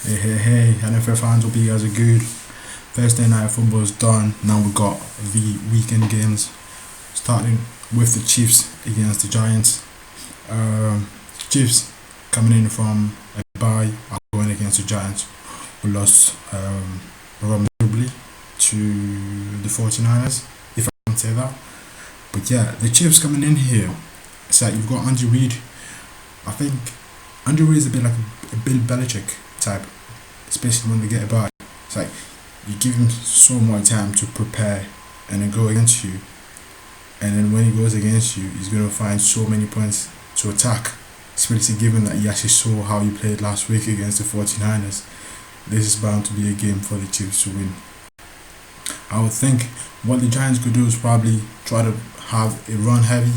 Hey, NFL fans, hope you guys are good. Thursday night football is done. Now we got the weekend games, starting with the Chiefs against the Giants. Chiefs coming in from a bye are going against the Giants, who lost miserably to the 49ers, if I can say that. But yeah, the Chiefs coming in here. It's like you've got Andy Reid. I think Andy Reid is a bit like a Bill Belichick type, especially when they get a bye. It's like you give him so much time to prepare and then go against you, and then when he goes against you, he's gonna find so many points to attack. Especially given that he actually saw how he played last week against the 49ers. This is bound to be a game for the Chiefs to win. I would think what the Giants could do is probably try to have a run heavy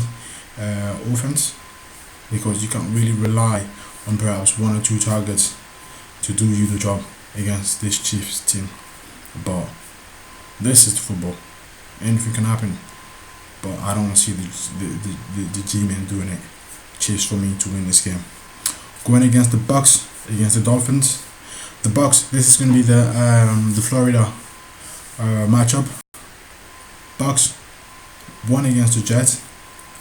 offense, because you can't really rely on perhaps one or two targets to do you the job against this Chiefs team. But this is football, anything can happen. But I don't see the G-men doing it. Chiefs for me to win this game. Going against the Bucks, against the Dolphins. The Bucks. This is going to be the Florida matchup. Bucks won against the Jets,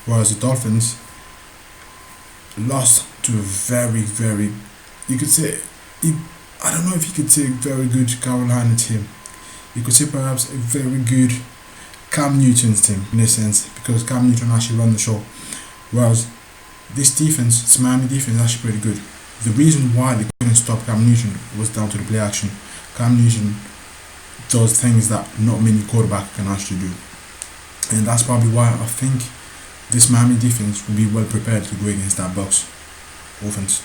whereas the Dolphins lost to a very, you could say, I don't know if you could say very good Carolina team. You could say perhaps a very good Cam Newton's team in a sense, because Cam Newton actually run the show, whereas this Miami defense, is actually pretty good. The reason why they couldn't stop Cam Newton was down to the play action. Cam Newton does things that not many quarterbacks can actually do, and that's probably why I think this Miami defense will be well prepared to go against that Bucks offense,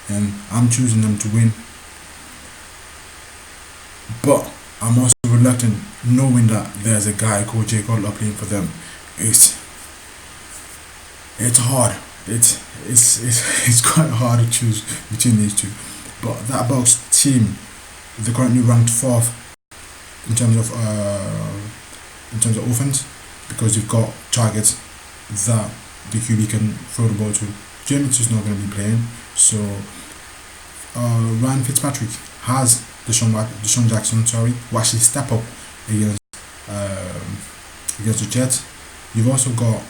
and I'm choosing them to win. But I'm also reluctant, knowing that there's a guy called Jay Cutler playing for them. It's hard. It's quite hard to choose between these two. But that Bucks team, they're currently ranked fourth in terms of offense, because you've got targets that the QB can throw the ball to. James is not going to be playing, so Ryan Fitzpatrick has Deshaun Jackson, who actually step up against the Jets. You've also got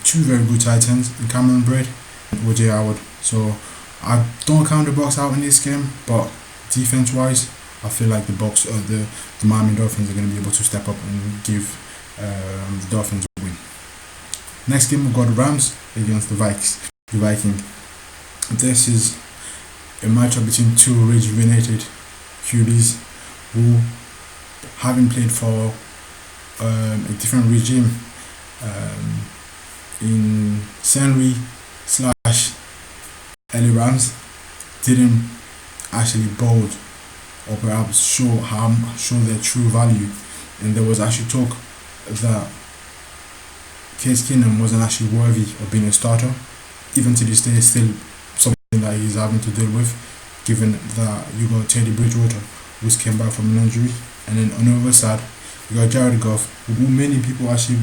two very good tight ends in Cameron Braid and OJ Howard. So I don't count the Bucks out in this game, but defense wise, I feel like the Bucks or the Miami Dolphins are going to be able to step up and give the Dolphins a win. Next game, we've got the Rams against the Vikings. This is a matchup between two rejuvenated QBs who haven't played for a different regime. In St. Louis / LA Rams didn't actually bold or perhaps show their true value, and there was actually talk that Case Keenum wasn't actually worthy of being a starter. Even to this day, it's still something that he's having to deal with, given that you got Teddy Bridgewater, who came back from an injury, and then on the other side you got Jared Goff, who many people actually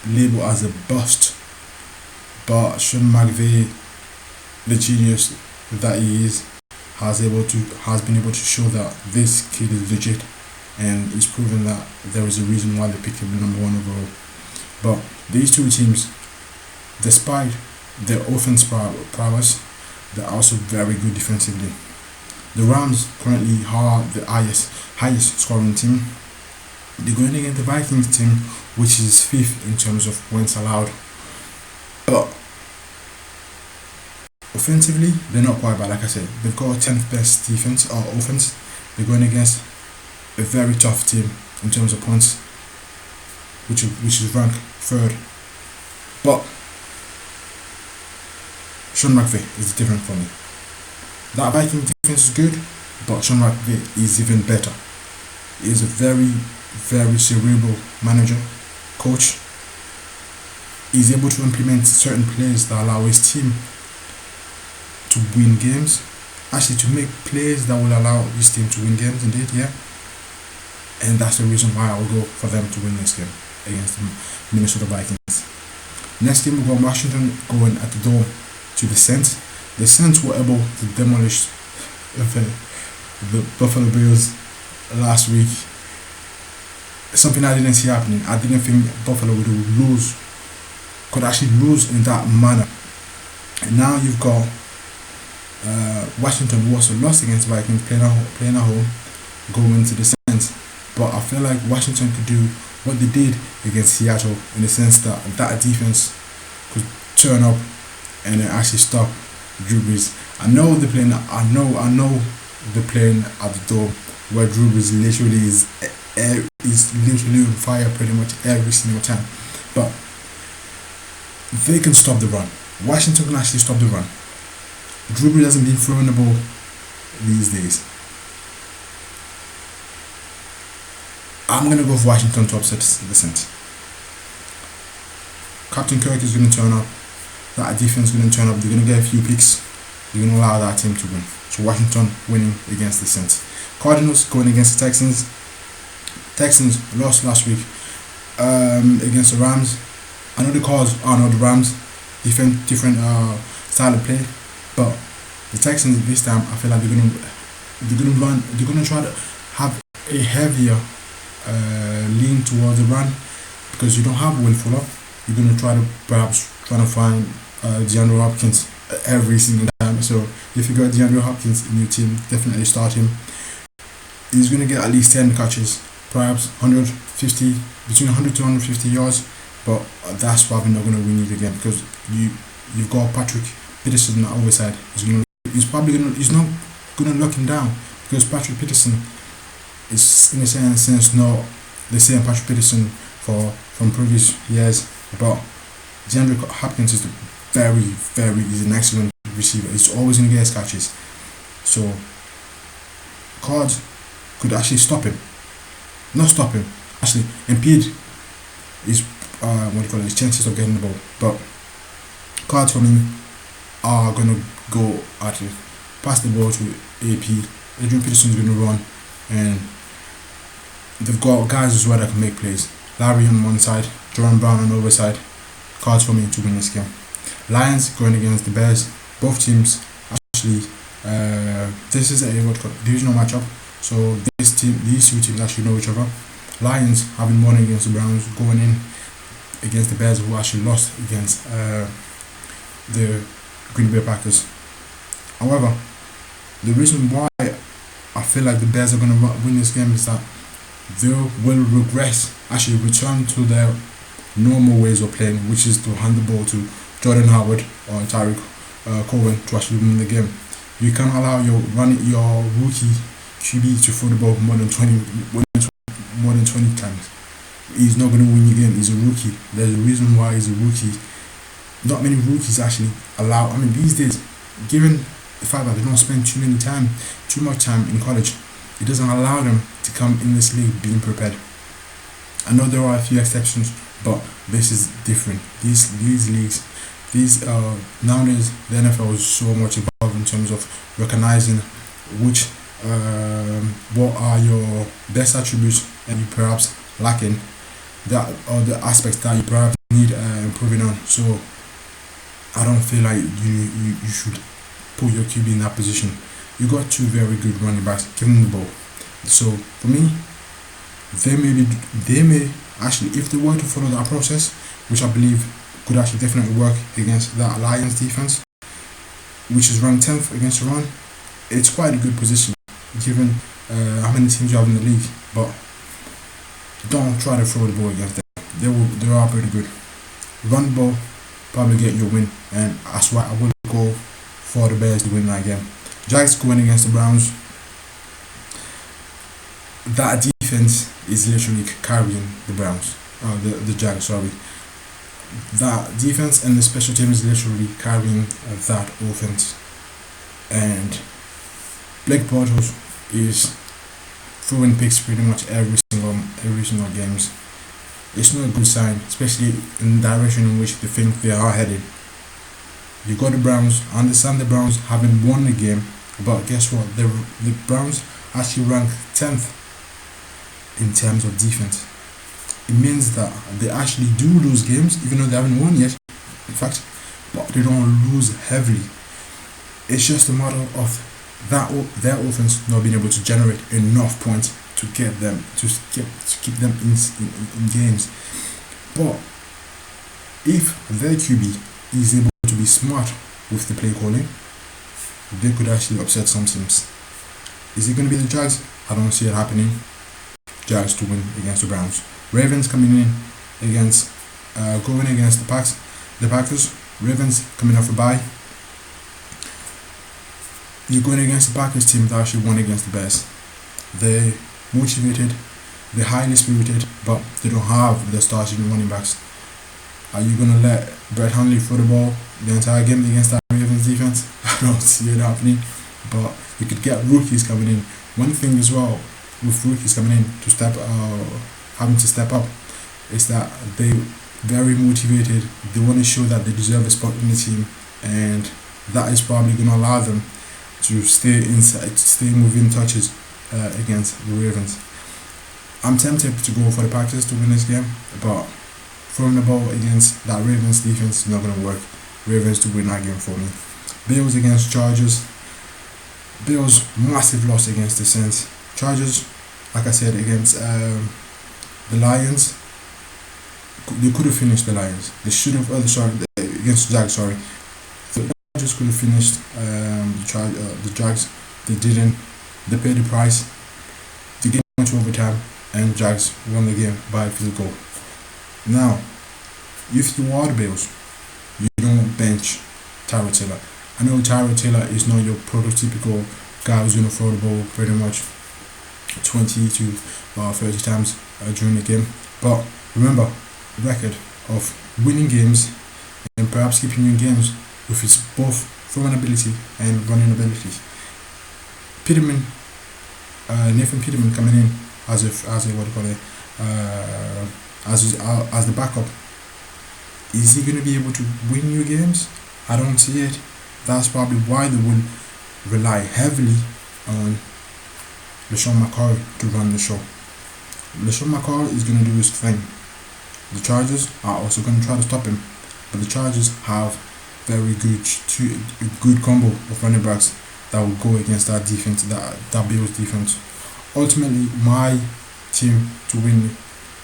label as a bust. But Sean McVay, the genius that he is, has been able to show that this kid is legit, and he's proven that there is a reason why they picked him number one overall. But these two teams, despite their offense prowess, they're also very good defensively. The Rams currently are the highest scoring team. They're going against the Vikings team, which is fifth in terms of points allowed. But offensively, they're not quite bad. Like I said, they've got a 10th best defense or offense. They're going against a very tough team in terms of points, which is ranked third. But Sean McVay is different for me. That Viking defense is good, but Sean McVay is even better. He is a very cerebral manager, coach. He's able to implement certain plays that allow his team to win games. Actually, to make plays that will allow his team to win games, indeed, yeah. And that's the reason why I will go for them to win this game against the Minnesota Vikings. Next game, we got Washington going at the door to the Saints. The Saints were able to demolish the Buffalo Bills last week. Something I didn't see happening. I didn't think Buffalo could actually lose in that manner. And now you've got Washington, who also lost against Vikings, playing at home, going to the Saints. But I feel like Washington could do what they did against Seattle, in the sense that that defense could turn up and actually stop Drew Brees. I know they're playing. I know they're playing at the Dome, where Drew Brees literally is literally on fire pretty much every single time. But they can stop the run. Washington can actually stop the run. Drew Brees hasn't been throwing the ball these days. I'm going to go for Washington to upset the Saints. Captain Kirk is going to turn up. That defense is going to turn up. They're going to get a few picks. They're going to allow that team to win. So Washington winning against the Saints. Cardinals going against the Texans. Texans lost last week against the Rams. I know the Cards are not the Rams. Different style of play. But the Texans this time, I feel like they're gonna try to have a heavier lean towards the run, because you don't have Will Fuller. You're gonna try to find DeAndre Hopkins every single time. So if you got DeAndre Hopkins in your team, definitely start him. He's gonna get at least 10 catches, perhaps 150, between 100 to 150 yards. But that's probably not gonna win you the game, because you've got Patrick Peterson on the other side. He's not gonna lock him down, because Patrick Peterson is in a certain sense not the same Patrick Peterson from previous years. But DeAndre Hopkins is he's an excellent receiver. He's always gonna get his catches. So Cards could actually stop him. Not stop him, actually impede his his chances of getting the ball. But Cards for me are gonna go at it, pass the ball to AP. Adrian Peterson's gonna run, and they've got guys as well that can make plays. Larry on one side, Jerome Brown on the other side. Cards for me to win this game. Lions going against the Bears. Both teams actually, this is a divisional matchup. So these two teams actually know each other. Lions having won against the Browns, going in against the Bears, who actually lost against the Green Bay Packers. However, the reason why I feel like the Bears are going to win this game is that they will return to their normal ways of playing, which is to hand the ball to Jordan Howard or Tyreek Cohen to actually win the game. You can't allow your rookie QB to throw the ball more than 20 times. He's not going to win your game. He's a rookie. There's a reason why he's a rookie. Not many rookies actually allow. I mean, these days, given the fact that they don't spend too much time in college, it doesn't allow them to come in this league being prepared. I know there are a few exceptions, but this is different. These leagues, nowadays the NFL is so much involved in terms of recognizing what are your best attributes and you perhaps lacking, that or the aspects that you perhaps need improving on. So I don't feel like you should put your QB in that position. You got two very good running backs, give them the ball. So for me, they may actually, if they were to follow that process, which I believe could actually definitely work against that Lions defense, which is ranked 10th against the run, it's quite a good position given how many teams you have in the league. But don't try to throw the ball against them. They are pretty good. Run the ball, probably get you a win, and that's why I would go for the Bears to win that game. Jags going against the Browns. That defense is literally carrying the Browns. The Jags, sorry. That defense and the special team is literally carrying that offense. And Blake Bortles is throwing picks pretty much every single games. It's not a good sign, especially in the direction in which they think they are headed. You got the Browns. I understand the Browns haven't won the game, but guess what? The Browns actually rank 10th in terms of defense. It means that they actually do lose games, even though they haven't won yet. In fact, but they don't lose heavily. It's just a matter of their offense not being able to generate enough points to get them to keep them in games. But if their QB is able to be smart with the play calling, they could actually upset some teams. Is it going to be the Jags? I don't see it happening. Jags to win against the Browns. Ravens coming in against going against the Packers. Ravens coming off a bye. You're going against the Packers team that actually won against the Bears. They're motivated, they're highly spirited, but they don't have the starting running backs. Are you going to let Brett Hundley throw the ball the entire game against that Ravens defense? I don't see it happening, but you could get rookies coming in. One thing as well with rookies coming in to having to step up is that they very motivated. They want to show that they deserve a spot in the team, and that is probably going to allow them to stay within touches against the Ravens. I'm tempted to go for the Packers to win this game, but throwing the ball against that Ravens defense is not going to work. Ravens to win that game for me. Bills against Chargers. Bills massive loss against the Saints. Chargers, like I said, against the Lions. They could have finished the Lions. They should have. Against the Jags. Sorry, the Chargers could have finished the Jags. They didn't. They paid the price. The game went to overtime, and Jags won the game by a field goal. Now, if you are the Bills, you don't bench Tyrod Taylor. I know Tyrod Taylor is not your prototypical guy who's going to throw the ball pretty much 20 to 30 times during the game. But remember, the record of winning games and perhaps keeping you in games with his both throwing ability and running ability. Nathan Peterman coming in as the backup. Is he going to be able to win you games? I don't see it. That's probably why they will rely heavily on LeSean McCoy to run the show. LeSean McCoy is going to do his thing. The Chargers are also going to try to stop him, but the Chargers have very good combo of running backs that will go against that defense, that Bills defense. Ultimately, my team to win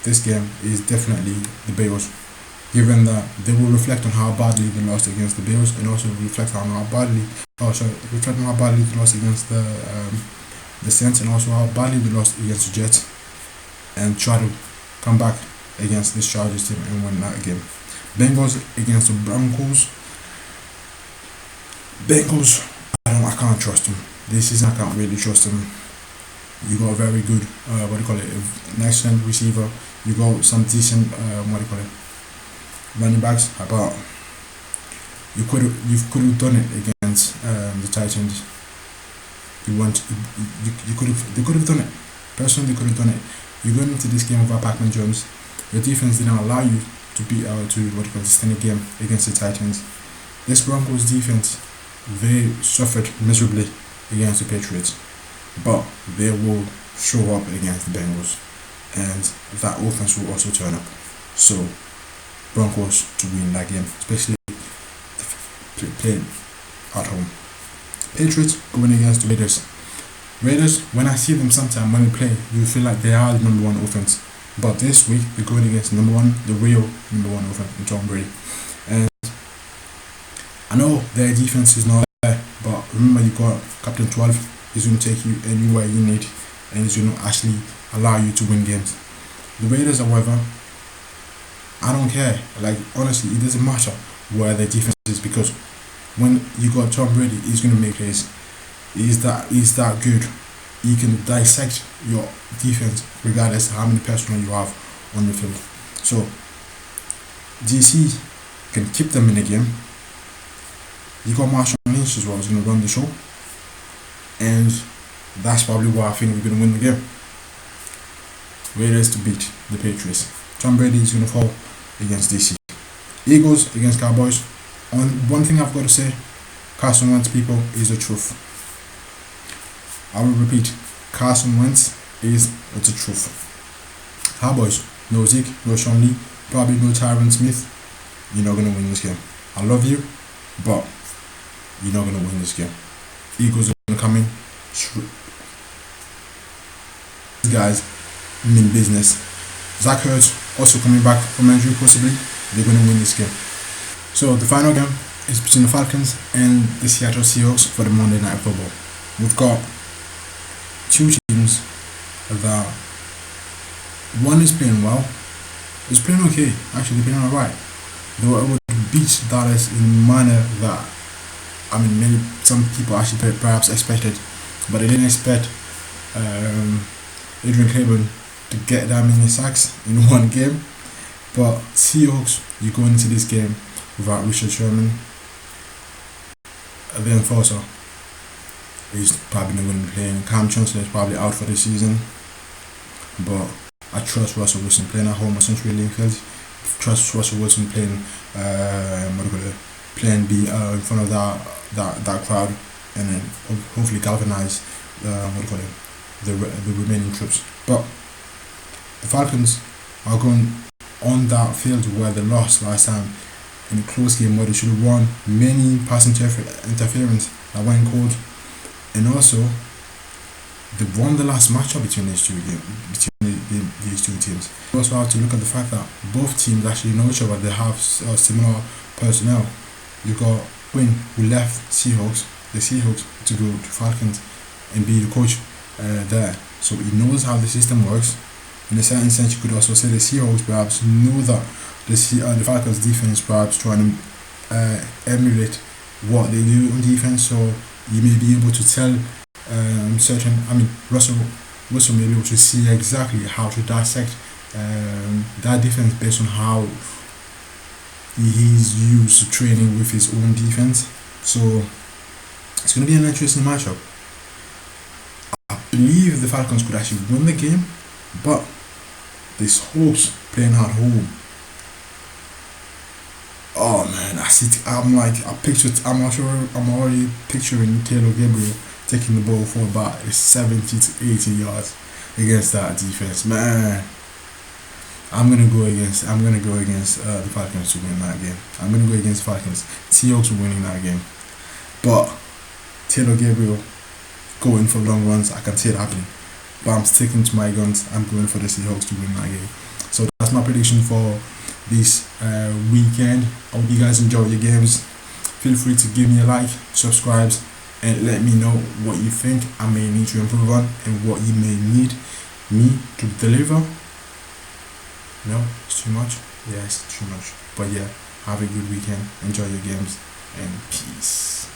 this game is definitely the Bills, given that they will reflect on how badly they lost against the Bills, and also reflect on how badly they lost against the Saints, and also how badly they lost against the Jets, and try to come back against this Chargers team and win that game. Bengals against the Broncos. Bengals, I can't trust them. This season I can't really trust them. You got a very good an excellent receiver. You got some decent running backs, but you could have done it against the Titans. They could have done it. Personally, they could have done it. You're going into this game without Pac-Man Jones. Your defense didn't allow you to beat to stand a game against the Titans. This Broncos defense, they suffered miserably against the Patriots, but they will show up against the Bengals, and that offense will also turn up. So Broncos to win that game, especially playing at home. Patriots going against the Raiders. Raiders, when I see them sometime when they play, you feel like they are the number one offense. But this week they're going against the real number one offense in Tom Brady. And I know their defense is not there, but remember you got Captain 12. He's going to take you anywhere you need, and he's going to actually allow you to win games. The Raiders, however, I don't care. Like, honestly, it doesn't matter where their defense is, because when you got Tom Brady, he's going to make plays. He's that good. He can dissect your defense regardless of how many personnel you have on the field. So DC can keep them in the game. You got Marshall Lynch as well, who's going to run the show, and that's probably why I think we're going to win the game. Raiders to beat the Patriots. Tom Brady is going to fall against DC. Eagles against Cowboys. One thing I've got to say, Carson Wentz, people, is the truth. I will repeat, Carson Wentz is the truth. Cowboys, no Zeke, no Sean Lee, probably no Tyron Smith. You're not going to win this game. I love you, but you're not going to win this game. Eagles coming. These guys mean business. Zach Ertz also coming back from injury possibly. They're going to win this game. So the final game is between the Falcons and the Seattle Seahawks for the Monday Night Football. We've got two teams that one is playing well. It's playing okay. Actually, they're playing alright. They were able to beat Dallas in a manner that some people actually perhaps expected, but they didn't expect Adrian Claiborne to get that many sacks in one game. But Seahawks, you go into this game without Richard Sherman. The enforcer is probably not going to be playing. Cam Chancellor is probably out for the season. But I trust Russell Wilson playing at home at Century Link Field. Trust Russell Wilson playing playing in front of that crowd, and then hopefully galvanize the remaining troops. But the Falcons are going on that field where they lost last time in a close game where they should have won. Many pass interference that went cold, and also they won the last matchup between these two teams. You also have to look at the fact that both teams actually know each other. They have similar personnel. You got Quinn, who left the Seahawks to go to Falcons and be the coach there, so he knows how the system works. In a certain sense, you could also say the Seahawks perhaps know that the Falcons defense perhaps trying to emulate what they do on defense, so you may be able to tell Russell may be able to see exactly how to dissect that defense based on how he's used to training with his own defense. So it's going to be an interesting matchup. I believe the Falcons could actually win the game, but this Hawks playing at home. Oh man, I'm already picturing Taylor Gabriel taking the ball for about 70 to 80 yards against that defense. Man, I'm gonna go against the Falcons to win that game. I'm gonna go against the Falcons. Seahawks winning that game, but Taylor Gabriel going for long runs, I can see it happening. But I'm sticking to my guns. I'm going for the Seahawks to win that game. So that's my prediction for this weekend. I hope you guys enjoy your games. Feel free to give me a like, subscribe, and let me know what you think I may need to improve on and what you may need me to deliver. No, it's too much. Yeah, it's too much. But yeah, have a good weekend. Enjoy your games and peace.